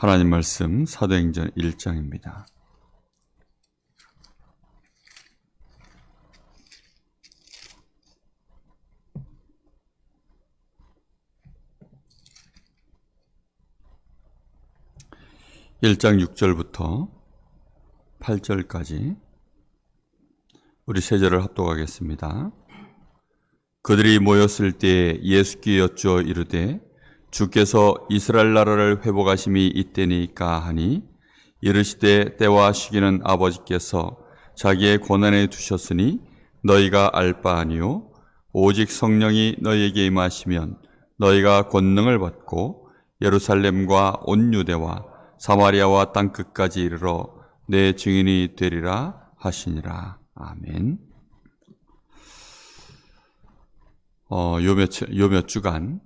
하나님 말씀 사도행전 1장입니다. (1장) 6절부터 8절까지 우리 세 절을 합독하겠습니다. 그들이 모였을 때 예수께 여쭈어 이르되 주께서 이스라엘 나라를 회복하심이 이때니까 하니, 이르시되 때와 시기는 아버지께서 자기의 권한에 두셨으니 너희가 알 바 아니요 오직 성령이 너희에게 임하시면 너희가 권능을 받고 예루살렘과 온 유대와 사마리아와 땅끝까지 이르러 내 증인이 되리라 하시니라. 아멘. 요 몇 주간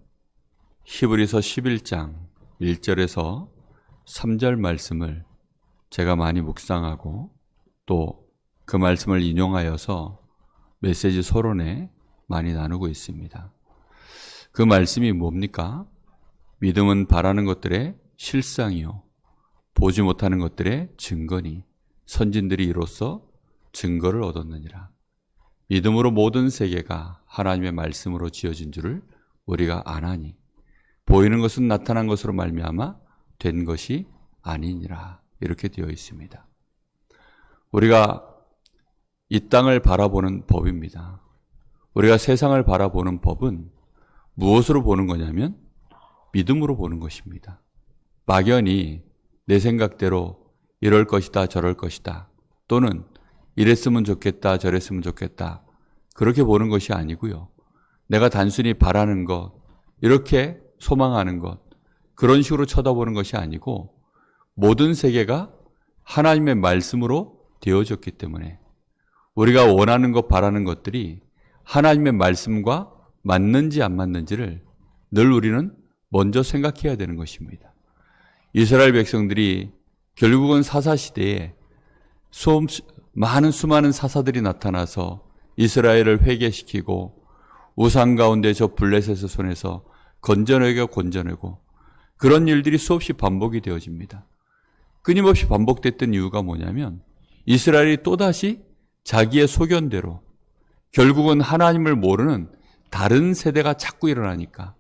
히브리서 11장 1절에서 3절 말씀을 제가 많이 묵상하고 또 그 말씀을 인용하여서 메시지 서론에 많이 나누고 있습니다. 그 말씀이 뭡니까? 믿음은 바라는 것들의 실상이요 보지 못하는 것들의 증거니 선진들이 이로써 증거를 얻었느니라. 믿음으로 모든 세계가 하나님의 말씀으로 지어진 줄을 우리가 아나니 보이는 것은 나타난 것으로 말미암아 된 것이 아니니라. 이렇게 되어 있습니다. 우리가 이 땅을 바라보는 법입니다. 우리가 세상을 바라보는 법은 무엇으로 보는 거냐면 믿음으로 보는 것입니다. 막연히 내 생각대로 이럴 것이다 저럴 것이다 또는 이랬으면 좋겠다 저랬으면 좋겠다 그렇게 보는 것이 아니고요. 내가 단순히 바라는 것, 이렇게 소망하는 것, 그런 식으로 쳐다보는 것이 아니고 모든 세계가 하나님의 말씀으로 되어졌기 때문에 우리가 원하는 것, 바라는 것들이 하나님의 말씀과 맞는지 안 맞는지를 늘 우리는 먼저 생각해야 되는 것입니다. 이스라엘 백성들이 결국은 사사시대에 수많은 사사들이 나타나서 이스라엘을 회개시키고 우상 가운데 저 블레셋의 손에서 건져내고 그런 일들이 수없이 반복이 되어집니다. 끊임없이 반복됐던 이유가 뭐냐면 이스라엘이 또다시 자기의 소견대로 결국은 하나님을 모르는 다른 세대가 자꾸 일어나니까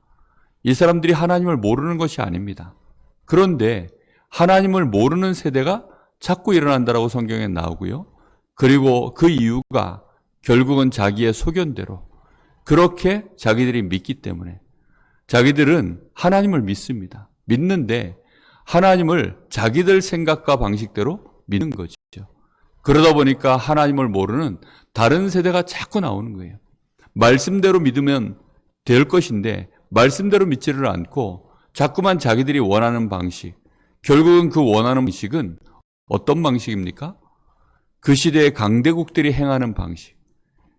이 사람들이 하나님을 모르는 것이 아닙니다. 그런데 하나님을 모르는 세대가 자꾸 일어난다라고 성경에 나오고요. 그리고 그 이유가 결국은 자기의 소견대로 그렇게 자기들이 믿기 때문에 자기들은 하나님을 믿습니다. 믿는데 하나님을 자기들 생각과 방식대로 믿는 거죠. 그러다 보니까 하나님을 모르는 다른 세대가 자꾸 나오는 거예요. 말씀대로 믿으면 될 것인데 말씀대로 믿지를 않고 자꾸만 자기들이 원하는 방식, 결국은 그 원하는 방식은 어떤 방식입니까? 그 시대의 강대국들이 행하는 방식,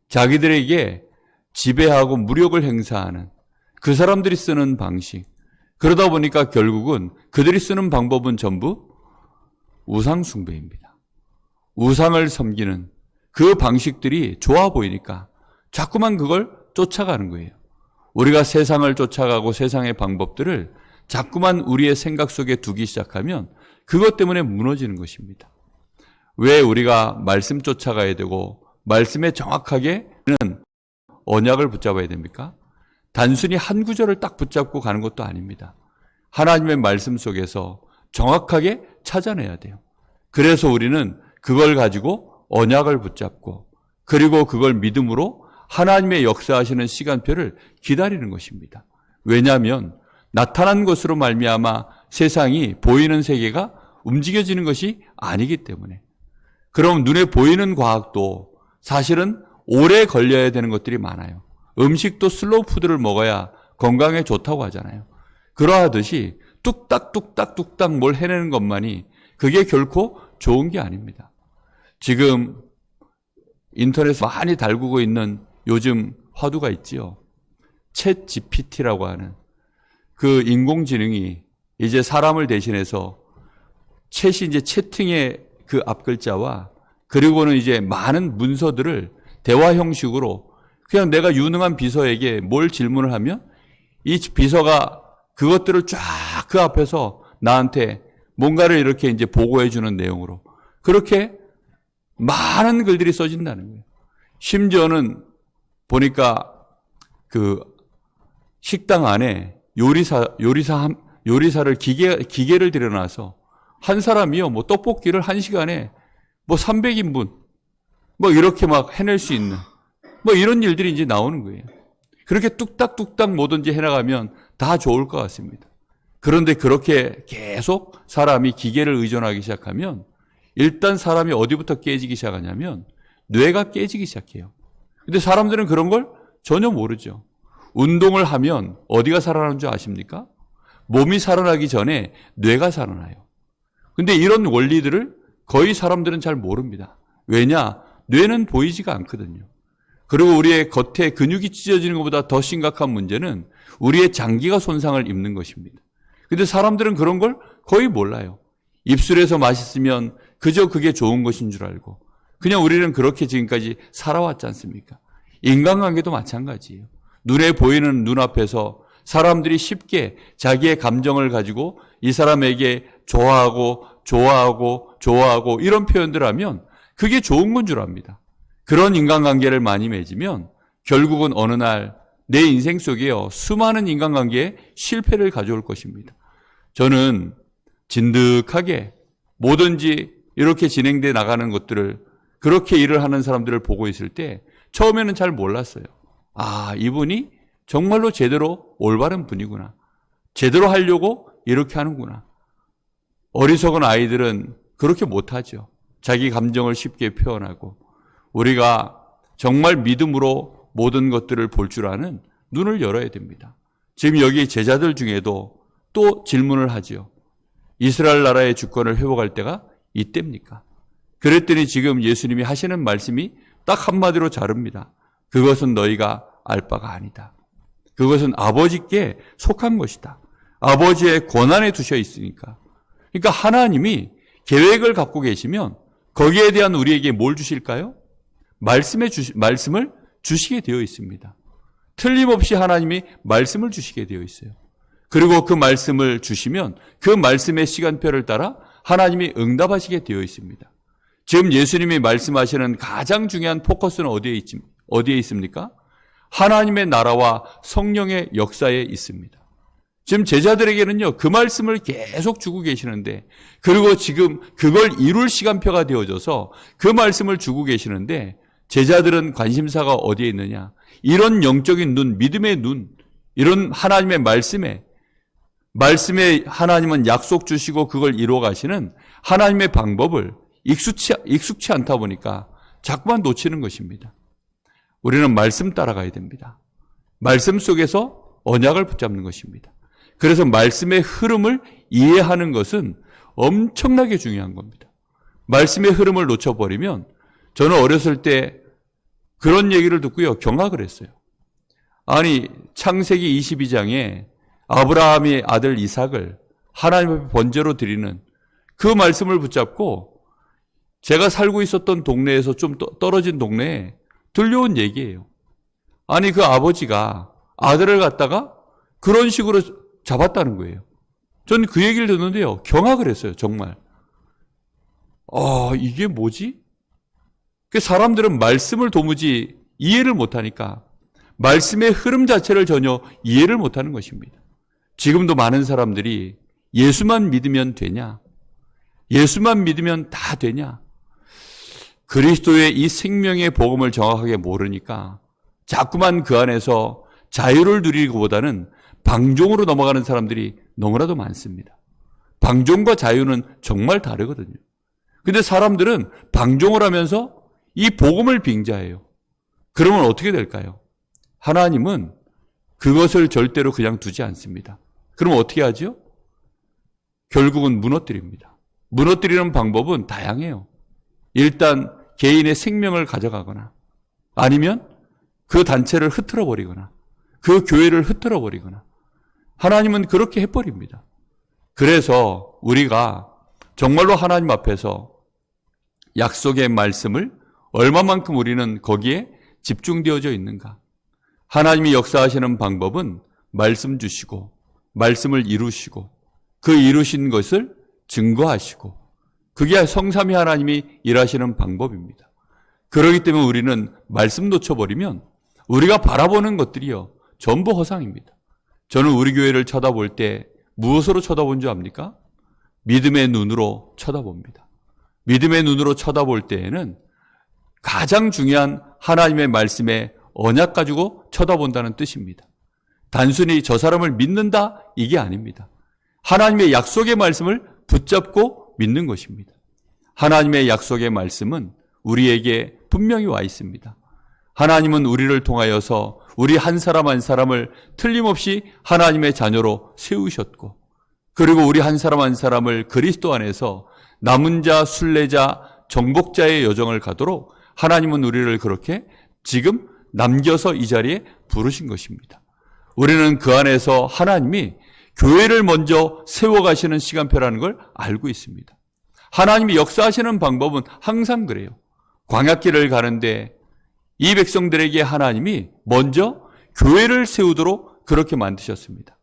자기들에게 지배하고 무력을 행사하는 그 사람들이 쓰는 방식. 그러다 보니까 결국은 그들이 쓰는 방법은 전부 우상 숭배입니다. 우상을 섬기는 그 방식들이 좋아 보이니까 자꾸만 그걸 쫓아가는 거예요. 우리가 세상을 쫓아가고 세상의 방법들을 자꾸만 우리의 생각 속에 두기 시작하면 그것 때문에 무너지는 것입니다. 왜 우리가 말씀 쫓아가야 되고 말씀에 정확하게는 언약을 붙잡아야 됩니까? 단순히 한 구절을 딱 붙잡고 가는 것도 아닙니다. 하나님의 말씀 속에서 정확하게 찾아내야 돼요. 그래서 우리는 그걸 가지고 언약을 붙잡고 그리고 그걸 믿음으로 하나님의 역사하시는 시간표를 기다리는 것입니다. 왜냐하면 나타난 것으로 말미암아 세상이 보이는 세계가 움직여지는 것이 아니기 때문에. 그럼 눈에 보이는 과학도 사실은 오래 걸려야 되는 것들이 많아요. 음식도 슬로우 푸드를 먹어야 건강에 좋다고 하잖아요. 그러하듯이 뚝딱 뭘 해내는 것만이 그게 결코 좋은 게 아닙니다. 지금 인터넷에 많이 달구고 있는 요즘 화두가 있지요. 챗 GPT라고 하는 그 인공지능이 이제 사람을 대신해서 챗이 이제 채팅의 그 앞글자와 그리고는 이제 많은 문서들을 대화 형식으로 그냥 내가 유능한 비서에게 뭘 질문을 하면 이 비서가 그것들을 쫙 그 앞에서 나한테 뭔가를 이렇게 이제 보고해 주는 내용으로 그렇게 많은 글들이 써진다는 거예요. 심지어는 보니까 그 식당 안에 요리사를 기계를 들여놔서 한 사람이요, 뭐 떡볶이를 한 시간에 뭐 300인분 뭐 이렇게 막 해낼 수 있는 뭐 이런 일들이 이제 나오는 거예요. 그렇게 뚝딱뚝딱 뭐든지 해나가면 다 좋을 것 같습니다. 그런데 그렇게 계속 사람이 기계를 의존하기 시작하면 일단 사람이 어디부터 깨지기 시작하냐면 뇌가 깨지기 시작해요. 근데 사람들은 그런 걸 전혀 모르죠. 운동을 하면 어디가 살아나는 줄 아십니까? 몸이 살아나기 전에 뇌가 살아나요. 근데 이런 원리들을 거의 사람들은 잘 모릅니다. 왜냐? 뇌는 보이지가 않거든요. 그리고 우리의 겉에 근육이 찢어지는 것보다 더 심각한 문제는 우리의 장기가 손상을 입는 것입니다. 근데 사람들은 그런 걸 거의 몰라요. 입술에서 맛있으면 그저 그게 좋은 것인 줄 알고 그냥 우리는 그렇게 지금까지 살아왔지 않습니까? 인간관계도 마찬가지예요. 눈에 보이는 눈앞에서 사람들이 쉽게 자기의 감정을 가지고 이 사람에게 좋아하고 이런 표현들을 하면 그게 좋은 건 줄 압니다. 그런 인간관계를 많이 맺으면 결국은 어느 날 내 인생 속에요, 수많은 인간관계에 실패를 가져올 것입니다. 저는 진득하게 뭐든지 이렇게 진행돼 나가는 것들을 그렇게 일을 하는 사람들을 보고 있을 때 처음에는 잘 몰랐어요. 아, 이분이 정말로 제대로 올바른 분이구나. 제대로 하려고 이렇게 하는구나. 어리석은 아이들은 그렇게 못하죠. 자기 감정을 쉽게 표현하고 우리가 정말 믿음으로 모든 것들을 볼 줄 아는 눈을 열어야 됩니다. 지금 여기 제자들 중에도 또 질문을 하지요. 이스라엘 나라의 주권을 회복할 때가 이때입니까? 그랬더니 지금 예수님이 하시는 말씀이 딱 한마디로 자릅니다. 그것은 너희가 알 바가 아니다. 그것은 아버지께 속한 것이다. 아버지의 권한에 두셔 있으니까. 그러니까 하나님이 계획을 갖고 계시면 거기에 대한 우리에게 뭘 주실까요? 말씀을 주시게 되어 있습니다. 틀림없이 하나님이 말씀을 주시게 되어 있어요. 그리고 그 말씀을 주시면 그 말씀의 시간표를 따라 하나님이 응답하시게 되어 있습니다. 지금 예수님이 말씀하시는 가장 중요한 포커스는 어디에 있습니까? 하나님의 나라와 성령의 역사에 있습니다. 지금 제자들에게는요, 그 말씀을 계속 주고 계시는데, 그리고 지금 그걸 이룰 시간표가 되어져서 그 말씀을 주고 계시는데, 제자들은 관심사가 어디에 있느냐? 이런 영적인 눈, 믿음의 눈, 이런 하나님의 말씀에 하나님은 약속 주시고 그걸 이루어 가시는 하나님의 방법을 익숙치 않다 보니까 자꾸만 놓치는 것입니다. 우리는 말씀 따라가야 됩니다. 말씀 속에서 언약을 붙잡는 것입니다. 그래서 말씀의 흐름을 이해하는 것은 엄청나게 중요한 겁니다. 말씀의 흐름을 놓쳐버리면 저는 어렸을 때 그런 얘기를 듣고요, 경악을 했어요. 아니, 창세기 22장에 아브라함의 아들 이삭을 하나님 앞에 번제로 드리는 그 말씀을 붙잡고 제가 살고 있었던 동네에서 좀 떨어진 동네에 들려온 얘기예요. 아니, 그 아버지가 아들을 갖다가 그런 식으로 잡았다는 거예요. 전 그 얘기를 듣는데요, 경악을 했어요, 정말. 이게 뭐지? 사람들은 말씀을 도무지 이해를 못하니까 말씀의 흐름 자체를 전혀 이해를 못하는 것입니다. 지금도 많은 사람들이 예수만 믿으면 되냐? 예수만 믿으면 다 되냐? 그리스도의 이 생명의 복음을 정확하게 모르니까 자꾸만 그 안에서 자유를 누리기보다는 방종으로 넘어가는 사람들이 너무나도 많습니다. 방종과 자유는 정말 다르거든요. 근데 사람들은 방종을 하면서 이 복음을 빙자해요. 그러면 어떻게 될까요? 하나님은 그것을 절대로 그냥 두지 않습니다. 그럼 어떻게 하죠? 결국은 무너뜨립니다. 무너뜨리는 방법은 다양해요. 일단 개인의 생명을 가져가거나 아니면 그 단체를 흩어져 버리거나 그 교회를 흩어져 버리거나 하나님은 그렇게 해버립니다. 그래서 우리가 정말로 하나님 앞에서 약속의 말씀을 얼마만큼 우리는 거기에 집중되어져 있는가? 하나님이 역사하시는 방법은 말씀 주시고 말씀을 이루시고 그 이루신 것을 증거하시고 그게 성삼위 하나님이 일하시는 방법입니다. 그렇기 때문에 우리는 말씀 놓쳐버리면 우리가 바라보는 것들이요 전부 허상입니다. 저는 우리 교회를 쳐다볼 때 무엇으로 쳐다본 줄 압니까? 믿음의 눈으로 쳐다봅니다. 믿음의 눈으로 쳐다볼 때에는 가장 중요한 하나님의 말씀에 언약 가지고 쳐다본다는 뜻입니다. 단순히 저 사람을 믿는다 이게 아닙니다. 하나님의 약속의 말씀을 붙잡고 믿는 것입니다. 하나님의 약속의 말씀은 우리에게 분명히 와 있습니다. 하나님은 우리를 통하여서 우리 한 사람 한 사람을 틀림없이 하나님의 자녀로 세우셨고 그리고 우리 한 사람 한 사람을 그리스도 안에서 남은 자, 순례자, 정복자의 여정을 가도록 하나님은 우리를 그렇게 지금 남겨서 이 자리에 부르신 것입니다. 우리는 그 안에서 하나님이 교회를 먼저 세워가시는 시간표라는 걸 알고 있습니다. 하나님이 역사하시는 방법은 항상 그래요. 광야길을 가는데 이 백성들에게 하나님이 먼저 교회를 세우도록 그렇게 만드셨습니다.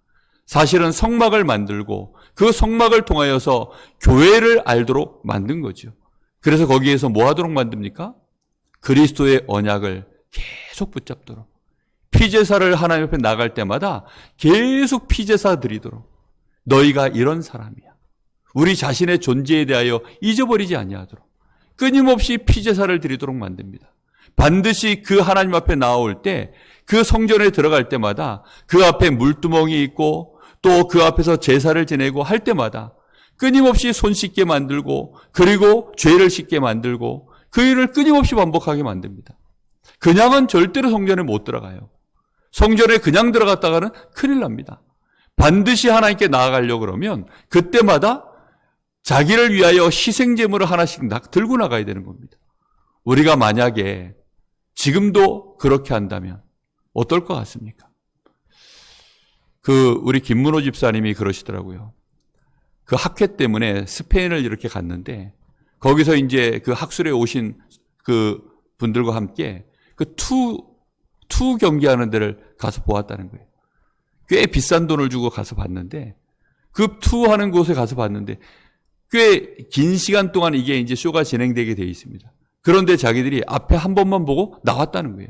사실은 성막을 만들고 그 성막을 통하여서 교회를 알도록 만든 거죠. 그래서 거기에서 뭐 하도록 만듭니까? 그리스도의 언약을 계속 붙잡도록. 피제사를 하나님 앞에 나갈 때마다 계속 피제사 드리도록. 너희가 이런 사람이야. 우리 자신의 존재에 대하여 잊어버리지 아니하도록 끊임없이 피제사를 드리도록 만듭니다. 반드시 그 하나님 앞에 나올 때 그 성전에 들어갈 때마다 그 앞에 물두멍이 있고 또 그 앞에서 제사를 지내고 할 때마다 끊임없이 손 씻게 만들고 그리고 죄를 씻게 만들고 그 일을 끊임없이 반복하게 만듭니다. 그냥은 절대로 성전에 못 들어가요. 성전에 그냥 들어갔다가는 큰일 납니다. 반드시 하나님께 나아가려고 그러면 그때마다 자기를 위하여 희생제물을 하나씩 들고 나가야 되는 겁니다. 우리가 만약에 지금도 그렇게 한다면 어떨 것 같습니까? 우리 김문호 집사님이 그러시더라고요. 그 학회 때문에 스페인을 이렇게 갔는데 거기서 이제 그 학술에 오신 그 분들과 함께 그 투 경기하는 데를 가서 보았다는 거예요. 꽤 비싼 돈을 주고 가서 봤는데 그 투하는 곳에 가서 봤는데 꽤 긴 시간 동안 이게 이제 쇼가 진행되게 되어 있습니다. 그런데 자기들이 앞에 한 번만 보고 나왔다는 거예요.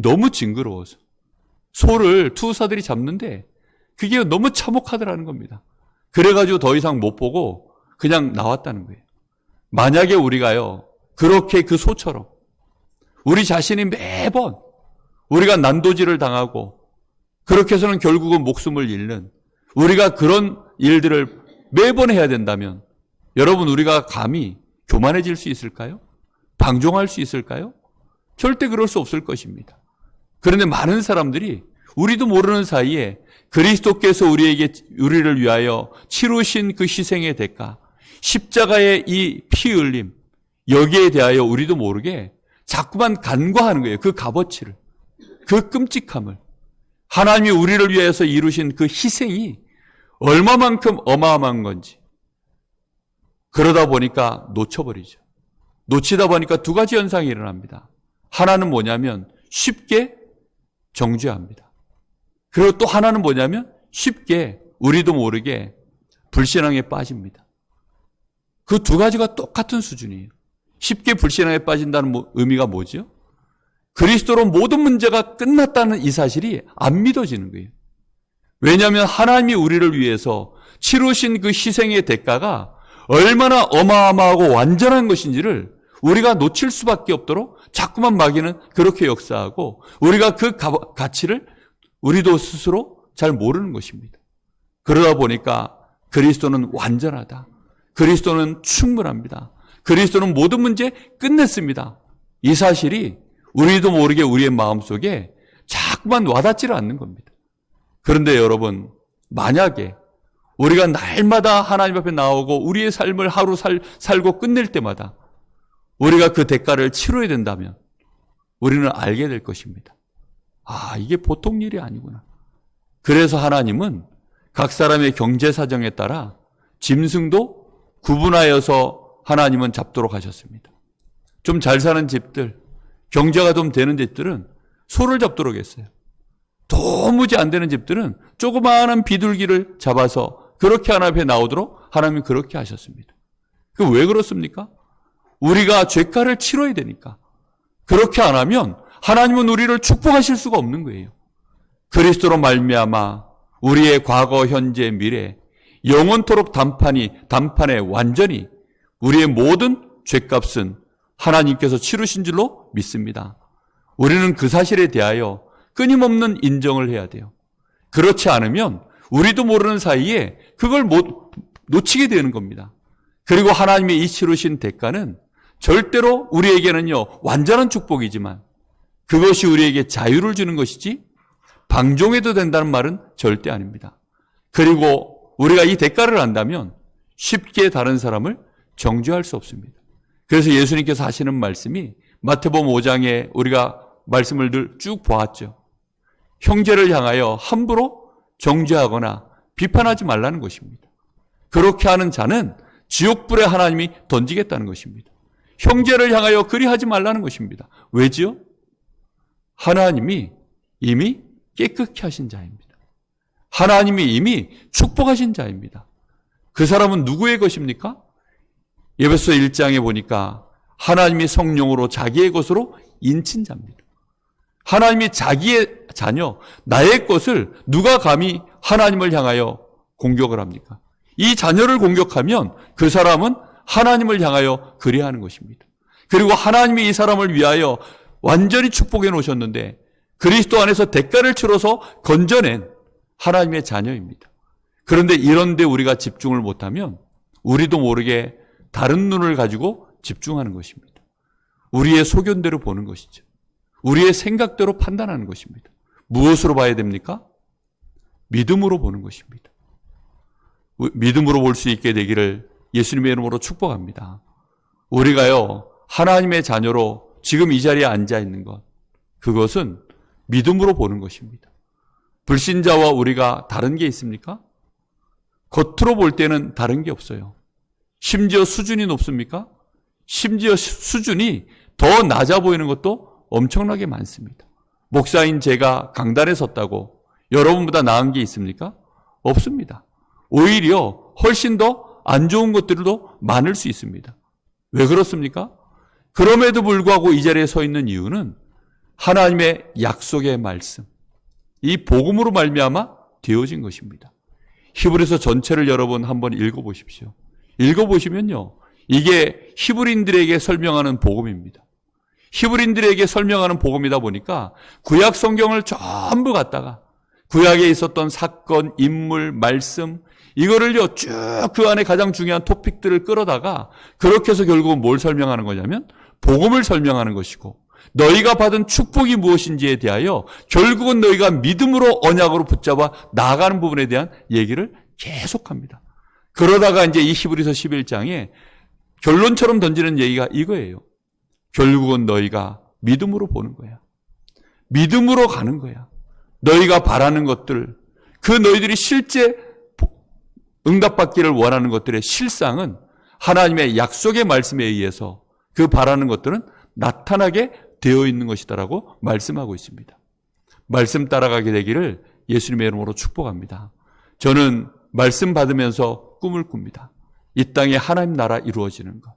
너무 징그러워서. 소를 투사들이 잡는데 그게 너무 참혹하더라는 겁니다. 그래가지고 더 이상 못 보고 그냥 나왔다는 거예요. 만약에 우리가요, 그렇게 그 소처럼 우리 자신이 매번 우리가 난도질을 당하고 그렇게 해서는 결국은 목숨을 잃는 우리가 그런 일들을 매번 해야 된다면 여러분 우리가 감히 교만해질 수 있을까요? 방종할 수 있을까요? 절대 그럴 수 없을 것입니다. 그런데 많은 사람들이 우리도 모르는 사이에 그리스도께서 우리를 위하여 치루신 그 희생의 대가, 십자가의 이 피 흘림, 여기에 대하여 우리도 모르게 자꾸만 간과하는 거예요. 그 값어치를, 그 끔찍함을. 하나님이 우리를 위해서 이루신 그 희생이 얼마만큼 어마어마한 건지. 그러다 보니까 놓쳐버리죠. 놓치다 보니까 두 가지 현상이 일어납니다. 하나는 뭐냐면 쉽게 정죄합니다. 그리고 또 하나는 뭐냐면 쉽게 우리도 모르게 불신앙에 빠집니다. 그 두 가지가 똑같은 수준이에요. 쉽게 불신앙에 빠진다는 의미가 뭐죠? 그리스도로 모든 문제가 끝났다는 이 사실이 안 믿어지는 거예요. 왜냐하면 하나님이 우리를 위해서 치르신 그 희생의 대가가 얼마나 어마어마하고 완전한 것인지를 우리가 놓칠 수밖에 없도록 자꾸만 마귀는 그렇게 역사하고 우리가 그 가치를 우리도 스스로 잘 모르는 것입니다. 그러다 보니까 그리스도는 완전하다. 그리스도는 충분합니다. 그리스도는 모든 문제 끝냈습니다. 이 사실이 우리도 모르게 우리의 마음속에 자꾸만 와닿지를 않는 겁니다. 그런데 여러분, 만약에 우리가 날마다 하나님 앞에 나오고 우리의 삶을 하루 살고 끝낼 때마다 우리가 그 대가를 치러야 된다면 우리는 알게 될 것입니다. 아, 이게 보통 일이 아니구나. 그래서 하나님은 각 사람의 경제 사정에 따라 짐승도 구분하여서 하나님은 잡도록 하셨습니다. 좀 잘 사는 집들, 경제가 좀 되는 집들은 소를 잡도록 했어요. 도무지 안 되는 집들은 조그마한 비둘기를 잡아서 그렇게 하나님 앞에 나오도록 하나님은 그렇게 하셨습니다. 그 왜 그렇습니까? 우리가 죄가를 치러야 되니까. 그렇게 안 하면 하나님은 우리를 축복하실 수가 없는 거예요. 그리스도로 말미암아 우리의 과거, 현재, 미래 영원토록 단판에 완전히 우리의 모든 죄값은 하나님께서 치르신 줄로 믿습니다. 우리는 그 사실에 대하여 끊임없는 인정을 해야 돼요. 그렇지 않으면 우리도 모르는 사이에 그걸 놓치게 되는 겁니다. 그리고 하나님의 이 치르신 대가는 절대로 우리에게는요, 완전한 축복이지만 그것이 우리에게 자유를 주는 것이지 방종해도 된다는 말은 절대 아닙니다. 그리고 우리가 이 대가를 안다면 쉽게 다른 사람을 정죄할 수 없습니다. 그래서 예수님께서 하시는 말씀이 마태복음 5장에 우리가 말씀을 늘 쭉 보았죠. 형제를 향하여 함부로 정죄하거나 비판하지 말라는 것입니다. 그렇게 하는 자는 지옥불에 하나님이 던지겠다는 것입니다. 형제를 향하여 그리하지 말라는 것입니다. 왜지요? 하나님이 이미 깨끗게 하신 자입니다. 하나님이 이미 축복하신 자입니다. 그 사람은 누구의 것입니까? 에베소 1장에 보니까 하나님이 성령으로 자기의 것으로 인친 자입니다. 하나님이 자기의 자녀, 나의 것을 누가 감히 하나님을 향하여 공격을 합니까? 이 자녀를 공격하면 그 사람은 하나님을 향하여 그리하는 것입니다. 그리고 하나님이 이 사람을 위하여 완전히 축복해 놓으셨는데 그리스도 안에서 대가를 치러서 건져낸 하나님의 자녀입니다. 그런데 이런 데 우리가 집중을 못하면 우리도 모르게 다른 눈을 가지고 집중하는 것입니다. 우리의 소견대로 보는 것이죠. 우리의 생각대로 판단하는 것입니다. 무엇으로 봐야 됩니까? 믿음으로 보는 것입니다. 믿음으로 볼 수 있게 되기를 예수님의 이름으로 축복합니다. 우리가요, 하나님의 자녀로 지금 이 자리에 앉아 있는 것, 그것은 믿음으로 보는 것입니다. 불신자와 우리가 다른 게 있습니까? 겉으로 볼 때는 다른 게 없어요. 심지어 수준이 높습니까? 심지어 수준이 더 낮아 보이는 것도 엄청나게 많습니다. 목사인 제가 강단에 섰다고 여러분보다 나은 게 있습니까? 없습니다. 오히려 훨씬 더 안 좋은 것들도 많을 수 있습니다. 왜 그렇습니까? 그럼에도 불구하고 이 자리에 서 있는 이유는 하나님의 약속의 말씀, 이 복음으로 말미암아 되어진 것입니다. 히브리서 전체를 여러분 한번 읽어보십시오. 읽어보시면요, 이게 히브리인들에게 설명하는 복음입니다. 히브리인들에게 설명하는 복음이다 보니까 구약 성경을 전부 갖다가 구약에 있었던 사건, 인물, 말씀 이거를요 쭉 그 안에 가장 중요한 토픽들을 끌어다가 그렇게 해서 결국은 뭘 설명하는 거냐면 복음을 설명하는 것이고 너희가 받은 축복이 무엇인지에 대하여 결국은 너희가 믿음으로 언약으로 붙잡아 나아가는 부분에 대한 얘기를 계속합니다. 그러다가 이제 이 히브리서 11장에 결론처럼 던지는 얘기가 이거예요. 결국은 너희가 믿음으로 보는 거야. 믿음으로 가는 거야. 너희가 바라는 것들, 그 너희들이 실제 응답받기를 원하는 것들의 실상은 하나님의 약속의 말씀에 의해서 그 바라는 것들은 나타나게 되어 있는 것이다라고 말씀하고 있습니다. 말씀 따라가게 되기를 예수님의 이름으로 축복합니다. 저는 말씀 받으면서 꿈을 꿉니다. 이 땅에 하나님 나라 이루어지는 것.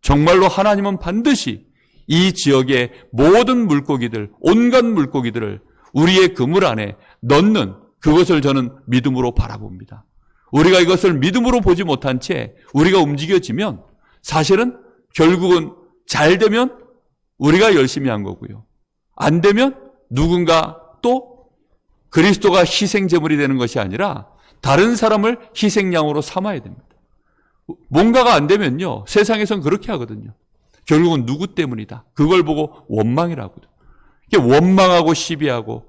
정말로 하나님은 반드시 이 지역의 모든 물고기들, 온갖 물고기들을 우리의 그물 안에 넣는 그것을 저는 믿음으로 바라봅니다. 우리가 이것을 믿음으로 보지 못한 채 우리가 움직여지면 사실은 결국은 잘 되면 우리가 열심히 한 거고요. 안 되면 누군가 또 그리스도가 희생제물이 되는 것이 아니라 다른 사람을 희생양으로 삼아야 됩니다. 뭔가가 안 되면요. 세상에선 그렇게 하거든요. 결국은 누구 때문이다. 그걸 보고 원망이라고요. 이게 원망하고 시비하고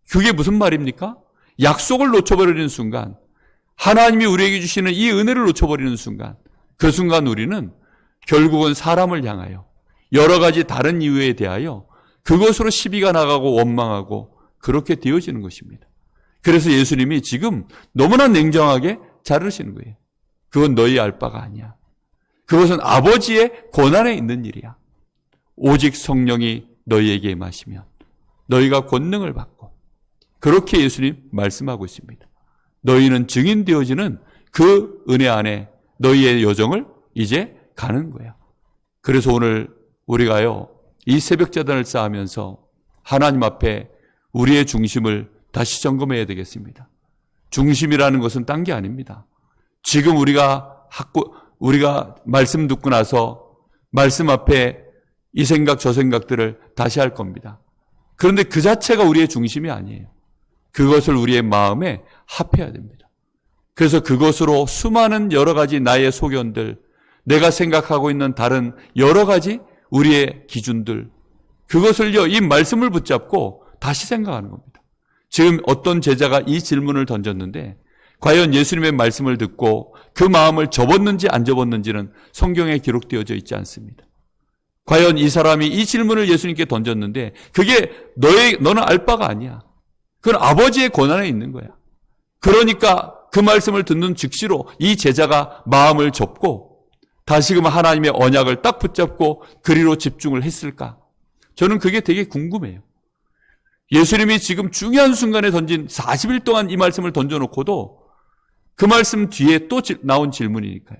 그게 무슨 말입니까? 약속을 놓쳐버리는 순간 하나님이 우리에게 주시는 이 은혜를 놓쳐버리는 순간 그 순간 우리는 결국은 사람을 향하여 여러 가지 다른 이유에 대하여 그것으로 시비가 나가고 원망하고 그렇게 되어지는 것입니다. 그래서 예수님이 지금 너무나 냉정하게 자르시는 거예요. 그건 너희 알 바가 아니야. 그것은 아버지의 권한에 있는 일이야. 오직 성령이 너희에게 임하시면 너희가 권능을 받고 그렇게 예수님 말씀하고 있습니다. 너희는 증인 되어지는 그 은혜 안에 너희의 여정을 이제 가는 거야. 그래서 오늘 우리가요, 이 새벽제단을 쌓으면서 하나님 앞에 우리의 중심을 다시 점검해야 되겠습니다. 중심이라는 것은 딴 게 아닙니다. 지금 우리가 말씀 듣고 나서 말씀 앞에 이 생각 저 생각들을 다시 할 겁니다. 그런데 그 자체가 우리의 중심이 아니에요. 그것을 우리의 마음에 합해야 됩니다. 그래서 그것으로 수많은 여러 가지 나의 소견들, 내가 생각하고 있는 다른 여러 가지 우리의 기준들, 그것을요, 이 말씀을 붙잡고 다시 생각하는 겁니다. 지금 어떤 제자가 이 질문을 던졌는데 과연 예수님의 말씀을 듣고 그 마음을 접었는지 안 접었는지는 성경에 기록되어져 있지 않습니다. 과연 이 사람이 이 질문을 예수님께 던졌는데 그게 너는 알 바가 아니야. 그건 아버지의 권한에 있는 거야. 그러니까 그 말씀을 듣는 즉시로 이 제자가 마음을 접고 다시금 하나님의 언약을 딱 붙잡고 그리로 집중을 했을까? 저는 그게 되게 궁금해요. 예수님이 지금 중요한 순간에 던진 40일 동안 이 말씀을 던져놓고도 그 말씀 뒤에 또 나온 질문이니까요.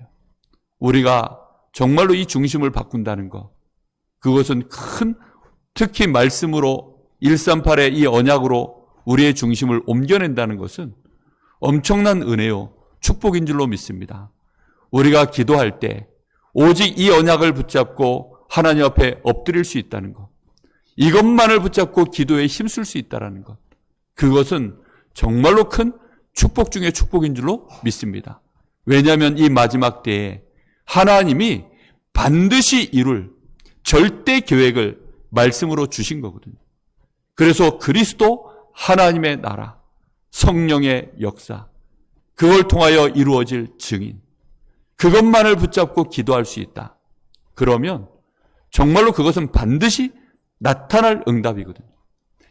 우리가 정말로 이 중심을 바꾼다는 것, 그것은 특히 말씀으로 138의 이 언약으로 우리의 중심을 옮겨낸다는 것은 엄청난 은혜요, 축복인 줄로 믿습니다. 우리가 기도할 때 오직 이 언약을 붙잡고 하나님 앞에 엎드릴 수 있다는 것, 이것만을 붙잡고 기도에 힘쓸 수 있다는 것, 그것은 정말로 큰 축복 중에 축복인 줄로 믿습니다. 왜냐하면 이 마지막 때에 하나님이 반드시 이룰 절대 계획을 말씀으로 주신 거거든요. 그래서 그리스도, 하나님의 나라, 성령의 역사, 그걸 통하여 이루어질 증인, 그것만을 붙잡고 기도할 수 있다. 그러면 정말로 그것은 반드시 나타날 응답이거든요.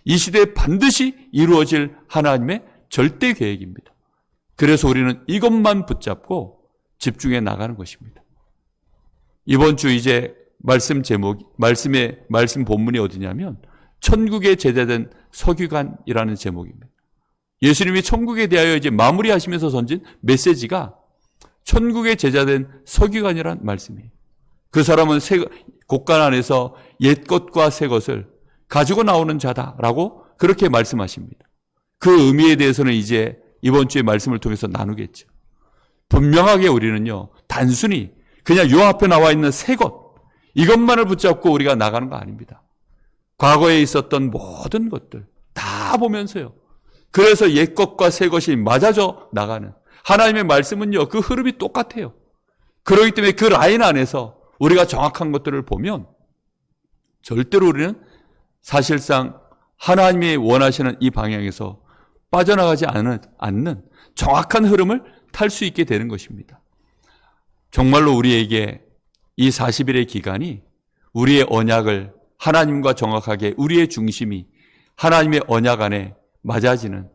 이 시대에 반드시 이루어질 하나님의 절대 계획입니다. 그래서 우리는 이것만 붙잡고 집중해 나가는 것입니다. 이번 주 이제 말씀 본문이 어디냐면 천국에 제대된 서기관이라는 제목입니다. 예수님이 천국에 대하여 이제 마무리하시면서 던진 메시지가 천국에 제자된 서기관이란 말씀이에요. 그 사람은 곳간 안에서 옛 것과 새 것을 가지고 나오는 자다라고 그렇게 말씀하십니다. 그 의미에 대해서는 이제 이번 주의 말씀을 통해서 나누겠죠. 분명하게 우리는요, 단순히 그냥 요 앞에 나와 있는 새 것, 이것만을 붙잡고 우리가 나가는 거 아닙니다. 과거에 있었던 모든 것들 다 보면서요, 그래서 옛 것과 새 것이 맞아져 나가는 하나님의 말씀은요, 그 흐름이 똑같아요. 그렇기 때문에 그 라인 안에서 우리가 정확한 것들을 보면 절대로 우리는 사실상 하나님이 원하시는 이 방향에서 빠져나가지 않는 정확한 흐름을 탈 수 있게 되는 것입니다. 정말로 우리에게 이 40일의 기간이 우리의 언약을 하나님과 정확하게 우리의 중심이 하나님의 언약 안에 맞아지는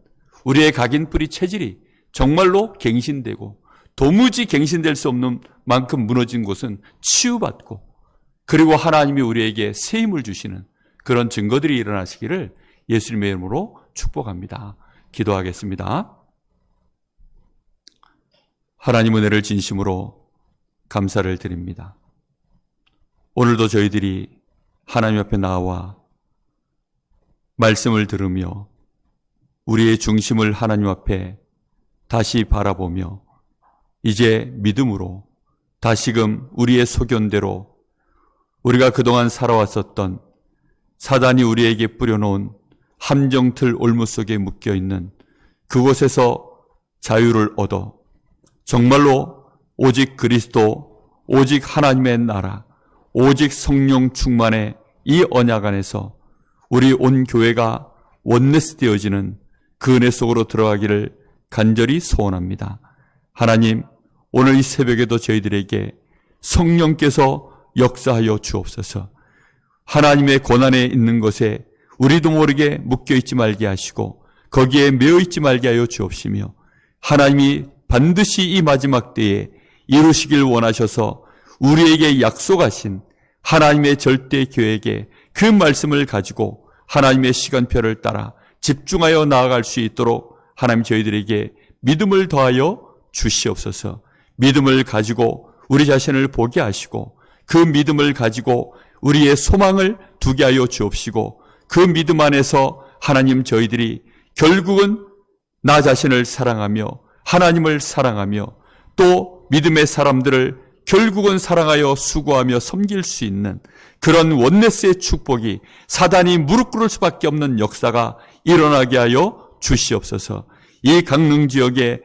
우리의 각인 뿌리 체질이 정말로 갱신되고 도무지 갱신될 수 없는 만큼 무너진 곳은 치유받고 그리고 하나님이 우리에게 새 힘을 주시는 그런 증거들이 일어나시기를 예수님의 이름으로 축복합니다. 기도하겠습니다. 하나님 은혜를 진심으로 감사를 드립니다. 오늘도 저희들이 하나님 앞에 나와 말씀을 들으며 우리의 중심을 하나님 앞에 다시 바라보며 이제 믿음으로 다시금 우리의 소견대로 우리가 그동안 살아왔었던 사단이 우리에게 뿌려놓은 함정틀 올무 속에 묶여있는 그곳에서 자유를 얻어 정말로 오직 그리스도, 오직 하나님의 나라, 오직 성령 충만의 이 언약 안에서 우리 온 교회가 원네스 되어지는 그 은혜 속으로 들어가기를 간절히 소원합니다. 하나님, 오늘 이 새벽에도 저희들에게 성령께서 역사하여 주옵소서. 하나님의 고난에 있는 것에 우리도 모르게 묶여있지 말게 하시고 거기에 매여있지 말게 하여 주옵시며 하나님이 반드시 이 마지막 때에 이루시길 원하셔서 우리에게 약속하신 하나님의 절대 계획에 그 말씀을 가지고 하나님의 시간표를 따라 집중하여 나아갈 수 있도록 하나님 저희들에게 믿음을 더하여 주시옵소서. 믿음을 가지고 우리 자신을 보게 하시고 그 믿음을 가지고 우리의 소망을 두게 하여 주옵시고 그 믿음 안에서 하나님 저희들이 결국은 나 자신을 사랑하며 하나님을 사랑하며 또 믿음의 사람들을 결국은 사랑하여 수고하며 섬길 수 있는 그런 원네스의 축복이 사단이 무릎 꿇을 수밖에 없는 역사가 일어나게 하여 주시옵소서. 이 강릉 지역에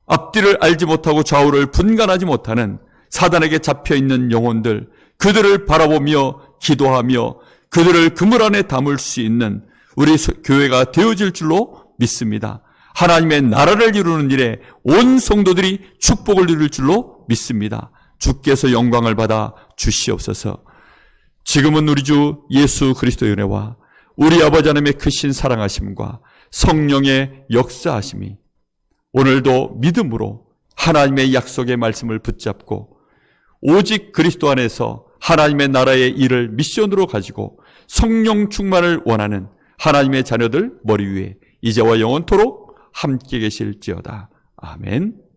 앞뒤를 알지 못하고 좌우를 분간하지 못하는 사단에게 잡혀있는 영혼들, 그들을 바라보며 기도하며 그들을 그물 안에 담을 수 있는 우리 교회가 되어질 줄로 믿습니다. 하나님의 나라를 이루는 일에 온 성도들이 축복을 누릴 줄로 믿습니다. 주께서 영광을 받아 주시옵소서. 지금은 우리 주 예수 그리스도의 은혜와 우리 아버지 하나님의 크신 사랑하심과 성령의 역사하심이 오늘도 믿음으로 하나님의 약속의 말씀을 붙잡고 오직 그리스도 안에서 하나님의 나라의 일을 미션으로 가지고 성령 충만을 원하는 하나님의 자녀들 머리 위에 이제와 영원토록 함께 계실지어다. 아멘.